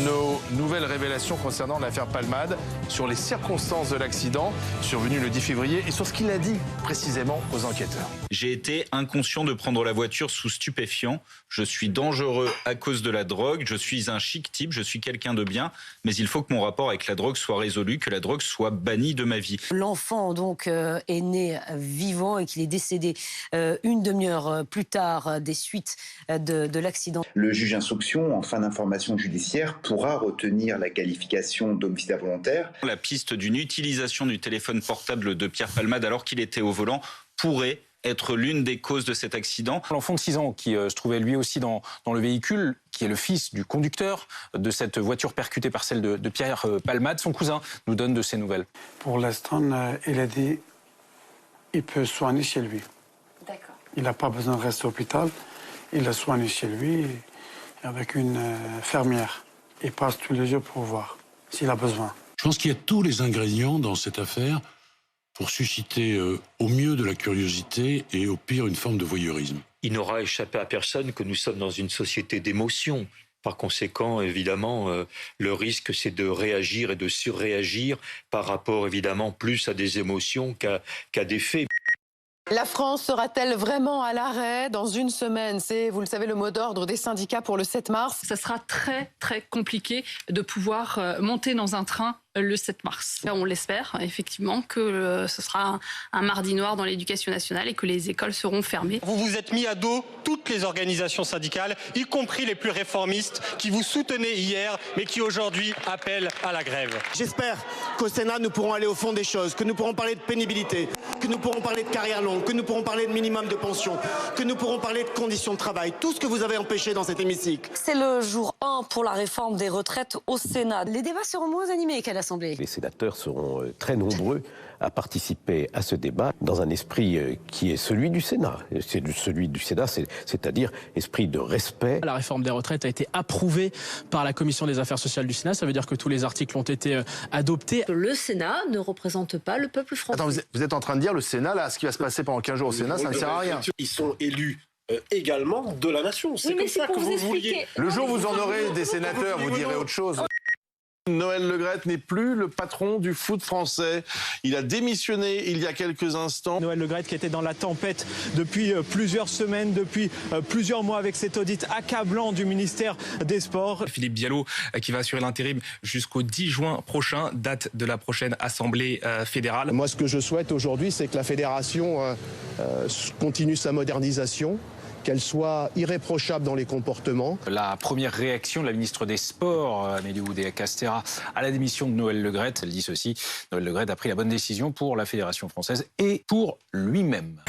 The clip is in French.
nos nouvelles révélations concernant l'affaire Palmade, sur les circonstances de l'accident survenu le 10 février et sur ce qu'il a dit précisément aux enquêteurs. J'ai été inconscient de prendre la voiture sous stupéfiants. Je suis dangereux à cause de la drogue. Je suis un chic type, je suis quelqu'un de bien. Mais il faut que mon rapport avec la drogue soit résolu, que la drogue soit bannie de ma vie. L'enfant donc est né vivant et qu'il est décédé une demi-heure plus tard des suites de l'accident. Le juge d'instruction, en fin d'information judiciaire, pourra retenir la qualification d'homicide involontaire. La piste d'une utilisation du téléphone portable de Pierre Palmade alors qu'il était au volant pourrait être l'une des causes de cet accident. L'enfant de 6 ans qui se trouvait lui aussi dans le véhicule, qui est le fils du conducteur de cette voiture percutée par celle de Pierre Palmade, son cousin nous donne de ses nouvelles. Pour l'instant, il a dit qu'il peut soigner chez lui. D'accord. Il n'a pas besoin de rester à l'hôpital. Il le soigne chez lui avec une infirmière. Il passe tous les jours pour voir s'il a besoin. Je pense qu'il y a tous les ingrédients dans cette affaire pour susciter au mieux de la curiosité et au pire une forme de voyeurisme. Il n'aura échappé à personne que nous sommes dans une société d'émotions. Par conséquent, évidemment, le risque, c'est de réagir et de surréagir par rapport, évidemment, plus à des émotions qu'à des faits. La France sera-t-elle vraiment à l'arrêt dans une semaine? C'est, vous le savez, le mot d'ordre des syndicats pour le 7 mars. Ça sera très, très compliqué de pouvoir monter dans un train le 7 mars. On l'espère, effectivement, que ce sera un mardi noir dans l'éducation nationale et que les écoles seront fermées. Vous vous êtes mis à dos toutes les organisations syndicales, y compris les plus réformistes, qui vous soutenaient hier, mais qui aujourd'hui appellent à la grève. J'espère qu'au Sénat, nous pourrons aller au fond des choses, que nous pourrons parler de pénibilité, que nous pourrons parler de carrière longue, que nous pourrons parler de minimum de pension, que nous pourrons parler de conditions de travail, tout ce que vous avez empêché dans cet hémicycle. C'est le jour 1 pour la réforme des retraites au Sénat. Les débats seront moins animés qu'à l'Assemblée. Les sénateurs seront très nombreux à participer à ce débat dans un esprit qui est celui du Sénat. C'est celui du Sénat, c'est-à-dire esprit de respect. La réforme des retraites a été approuvée par la Commission des affaires sociales du Sénat. Ça veut dire que tous les articles ont été adoptés. Le Sénat ne représente pas le peuple français. Attends, vous êtes en train de dire le Sénat, là, ce qui va se passer pendant 15 jours au Sénat, ça ne sert à rien. Ils sont élus également de la nation. C'est comme ça que vous vouliez. Le jour où vous en aurez des sénateurs, vous direz autre chose. Noël Le Graët n'est plus le patron du foot français. Il a démissionné il y a quelques instants. Noël Le Graët qui était dans la tempête depuis plusieurs semaines, depuis plusieurs mois avec cet audit accablant du ministère des Sports. Philippe Diallo qui va assurer l'intérim jusqu'au 10 juin prochain, date de la prochaine Assemblée fédérale. Moi, ce que je souhaite aujourd'hui, c'est que la fédération continue sa modernisation, qu'elle soit irréprochable dans les comportements. La première réaction de la ministre des Sports, Amélie Oudéa-Castéra, à la démission de Noël Le Graët, elle dit ceci: Noël Le Graët a pris la bonne décision pour la Fédération française et pour lui-même.